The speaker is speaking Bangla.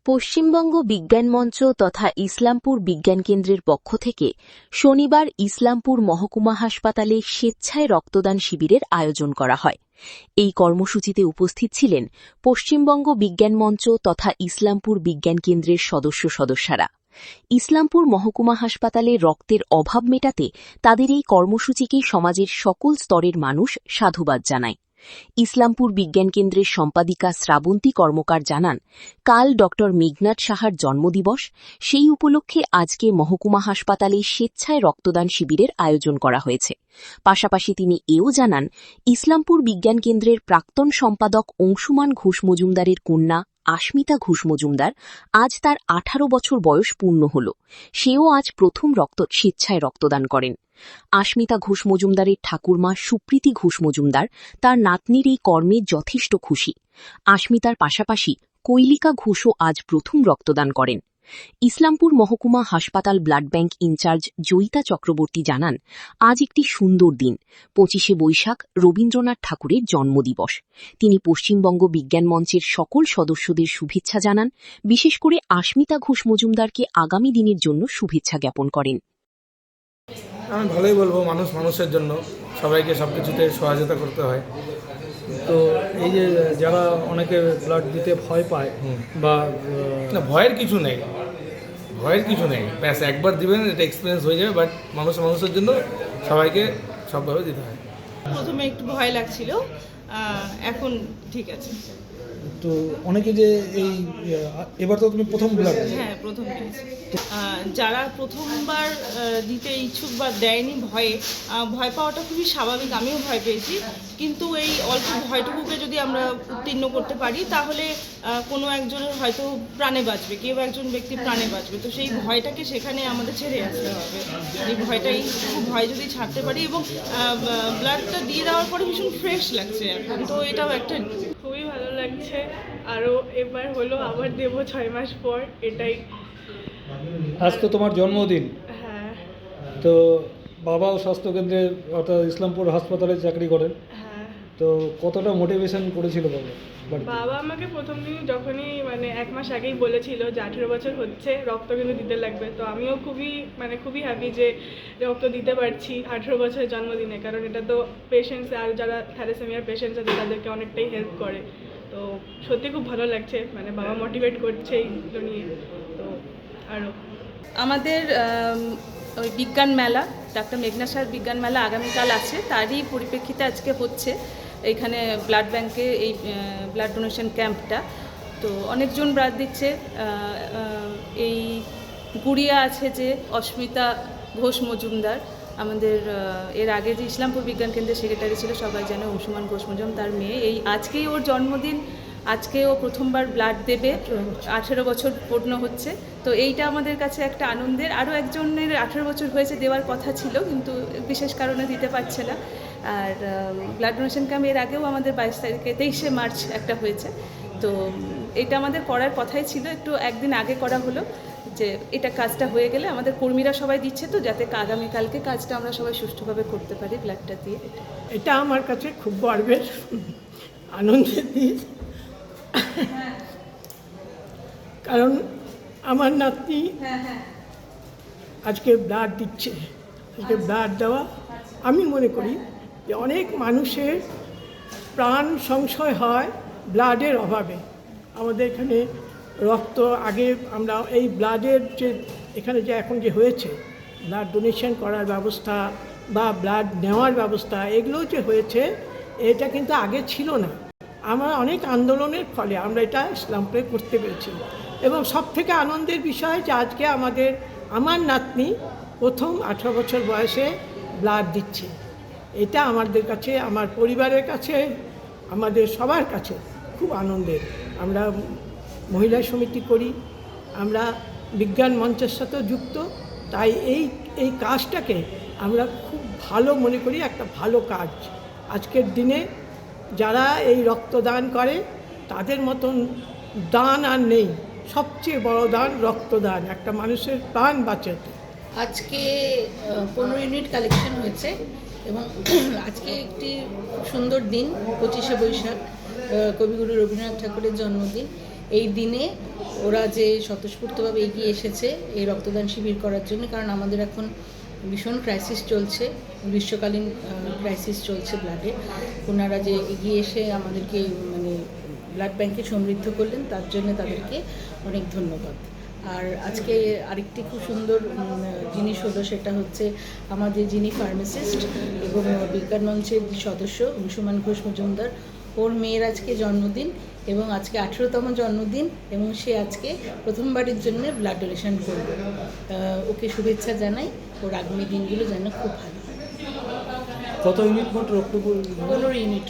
পশ্চিমবঙ্গ বিজ্ঞান মঞ্চ তথা ইসলামপুর বিজ্ঞান কেন্দ্রের পক্ষ থেকে শনিবার ইসলামপুর মহকুমা হাসপাতালে স্বেচ্ছায় রক্তদান শিবিরের আয়োজন করা হয়। এই কর্মসূচিতে উপস্থিত ছিলেন পশ্চিমবঙ্গ বিজ্ঞান মঞ্চ তথা ইসলামপুর বিজ্ঞান কেন্দ্রের সদস্যরা। ইসলামপুর মহকুমা হাসপাতালে রক্তের অভাব মেটাতে তাদের এই কর্মসূচিকে সমাজের সকল স্তরের মানুষ সাধুবাদ জানায়। ইসলামপুর বিজ্ঞান কেন্দ্রের সম্পাদিকা শ্রাবন্তী কর্মকার জানান, কাল ড মেঘনাদ সাহার জন্মদিবস, সেই উপলক্ষে আজকে মহকুমা হাসপাতালে স্বেচ্ছায় রক্তদান শিবিরের আয়োজন করা হয়েছে। পাশাপাশি তিনি এও জানান, ইসলামপুর বিজ্ঞান কেন্দ্রের প্রাক্তন সম্পাদক অংশুমান ঘোষ মজুমদারের কন্যা আস্মিতা ঘোষ মজুমদার আজ তার 18 বছর বয়স পূর্ণ হল। সেও আজ প্রথম স্বেচ্ছায় রক্তদান করেন। আস্মিতা ঘোষ মজুমদারের ঠাকুরমা সুপ্রীতি ঘোষ মজুমদার তার নাতনির এই কর্মে যথেষ্ট খুশি। আস্মিতার পাশাপাশি কৈলিকা ঘোষও আজ প্রথম রক্তদান করেন। ইসলামপুর মহকুমা হাসপাতাল blood bank in-charge Joyita Chakraborty জানান, আজ একটি সুন্দর দিন, 25শে বৈশাখ রবীন্দ্রনাথ ঠাকুরের জন্মদিবস। তিনি পশ্চিমবঙ্গ বিজ্ঞান মঞ্চের সকল সদস্যদের শুভেচ্ছা জানান, বিশেষ করে আস্মিতা ঘোষ মজুমদারকে আগামী দিনের জন্য শুভেচ্ছা জ্ঞাপন করেন। আমি ভালোই বলবো, মানুষের জন্য সবাইকে সব কিছুতে সহযোগিতা করতে হয়। তো এই যে যারা অনেকে ব্লাড দিতে ভয় পায় বা না, ভয়ের কিছু নেই, ব্যাস একবার দিবেন, এটা এক্সপিরিয়েন্স হয়ে যাবে। বাট মানুষের জন্য সবাইকে সবভাবে দিতে হয়। প্রথমে একটু ভয় লাগছিল, এখন ঠিক আছে। তো অনেকে যে এই এবার তো তুমি প্রথম ব্লাড? হ্যাঁ, প্রথম দিয়েছি। যারা প্রথমবার দিতে ইচ্ছুক বা দেয়নি, ভয় পাওয়াটা খুবই স্বাভাবিক, আমিও ভয় পেয়েছি। কিন্তু এই অল্প ভয়টুকুকে যদি আমরা উত্তীর্ণ করতে পারি, তাহলে কোনো একজনের হয়তো প্রাণে বাঁচবে, কেউ একজন ব্যক্তি প্রাণে বাঁচবে। তো সেই ভয়টাকে সেখানে আমাদের ছেড়ে আসতে হবে। এই ভয় যদি ছাড়তে পারি, এবং ব্লাডটা দিয়ে দেওয়ার পরে ভীষণ ফ্রেশ লাগছে এখন, তো এটাও একটা খুবই ভালো লাগছে। আরও এবার হলো আবার দেব 6 মাস পর, এটাই। আজ তো তোমার জন্মদিন। হ্যাঁ। তো বাবাও স্বাস্থ্যকেন্দ্রে অর্থাৎ ইসলামপুর হাসপাতালে চাকরি করেন। হ্যাঁ। তো কতটা মোটিভেশন করেছিল বাবা আমাকে প্রথম দিন যখনই 1 মাস আগেই বলেছিল যে 18 বছর হচ্ছে, রক্ত কিন্তু দিতে লাগবে। তো আমিও খুবই হ্যাপি যে রক্ত দিতে পারছি 18 বছরের জন্মদিনে, কারণ এটা তো পেশেন্টস আর যারা থ্যালাসেমিয়ার পেশেন্টস আছে তাদেরকে অনেকটাই হেল্প করে। তো সত্যি খুব ভালো লাগছে, বাবা মোটিভেট করছে এইগুলো নিয়ে। তো আরও আমাদের ওই বিজ্ঞান মেলা, ডাক্তার মেঘনাদ সাহার বিজ্ঞান মেলা আগামীকাল আছে, তারই পরিপ্রেক্ষিতে আজকে হচ্ছে এইখানে ব্লাড ব্যাংকে এই ব্লাড ডোনেশন ক্যাম্পটা। তো অনেকজন ব্লাড দিচ্ছে। এই গুড়িয়া আছে যে অস্মিতা ঘোষ মজুমদার, আমাদের এর আগে যে ইসলামপুর বিজ্ঞান কেন্দ্রের সেক্রেটারি ছিল সবাই জানে, অংশুমান ঘোষ মজুমদার, তার মেয়ে। আজকেই ওর জন্মদিন, আজকে ও প্রথমবার ব্লাড দেবে, 18 বছর পূর্ণ হচ্ছে। তো এইটা আমাদের কাছে একটা আনন্দের। আরও একজনের 18 বছর হয়েছে, দেওয়ার কথা ছিল কিন্তু বিশেষ কারণে দিতে পারছে না। আর ব্লাড ডোনেশন ক্যাম্প এর আগেও আমাদের 22 তারিখে 23শে মার্চ একটা হয়েছে। তো এটা আমাদের করার কথাই ছিল, একটু একদিন আগে করা হলো যে এটা কাজটা হয়ে গেলে আমাদের কর্মীরা সবাই দিচ্ছে, তো যাতে আগামীকালকে কাজটা আমরা সবাই সুষ্ঠুভাবে করতে পারি ব্লাডটা দিয়ে। এটা আমার কাছে খুব গর্বের, আনন্দের দিন, কারণ আমার নাতনি আজকে ব্লাড দিচ্ছে। আজকে ব্লাড দেওয়া, আমি মনে করি যে অনেক মানুষের প্রাণ সংশয় হয় ব্লাডের অভাবে। আমাদের এখানে রক্ত আগে আমরা এই ব্লাডের যে এখানে যে এখন যে হয়েছে ব্লাড ডোনেশন করার ব্যবস্থা বা ব্লাড নেওয়ার ব্যবস্থা, এগুলো যে হয়েছে, এটা কিন্তু আগে ছিল না। আমরা অনেক আন্দোলনের ফলে আমরা এটা ইসলামপুরে করতে পেরেছি। এবং সবথেকে আনন্দের বিষয় যে আজকে আমার নাতনি প্রথম 18 বছর বয়সে ব্লাড দিচ্ছে। এটা আমাদের কাছে, আমার পরিবারের কাছে, আমাদের সবার কাছে খুব আনন্দের। আমরা মহিলা সমিতি করি, আমরা বিজ্ঞান মঞ্চের সাথেও যুক্ত, তাই এই কাজটাকে আমরা খুব ভালো মনে করি, একটা ভালো কাজ। আজকের দিনে যারা এই রক্তদান করে তাদের মতন দান আর নেই। সবচেয়ে বড় দান রক্তদান, একটা মানুষের প্রাণ বাঁচাতে। আজকে 15 ইউনিট কালেকশন হয়েছে এবং আজকে একটি সুন্দর দিন, 25শে বৈশাখ, কবিগুরু রবীন্দ্রনাথ ঠাকুরের জন্মদিন। এই দিনে ওরা যে স্বতঃস্ফূর্তভাবে এগিয়ে এসেছে এই রক্তদান শিবির করার জন্য, কারণ আমাদের এখন ভীষণ ক্রাইসিস চলছে, গ্রীষ্মকালীন ক্রাইসিস চলছে ব্লাডে। ওনারা যে এগিয়ে এসে আমাদেরকে মানে ব্লাড ব্যাংকে সমৃদ্ধ করলেন, তার জন্য তাদেরকে অনেক ধন্যবাদ। আর আজকে আরেকটি খুব সুন্দর জিনিস হলো, সেটা হচ্ছে আমাদের যিনি ফার্মাসিস্ট এবং বিজ্ঞান মঞ্চের সদস্য অংশুমান ঘোষ মজুমদার, ওর মেয়ের আজকে জন্মদিন এবং আজকে 18তম জন্মদিন, এবং সে আজকে প্রথমবারের জন্য ব্লাড ডোনেশন করবে। ওকে শুভেচ্ছা জানাই, ওর আগামী দিনগুলো যেন খুব ভালো। কত ইউনিট মোট রক্ত 15 ইউনিট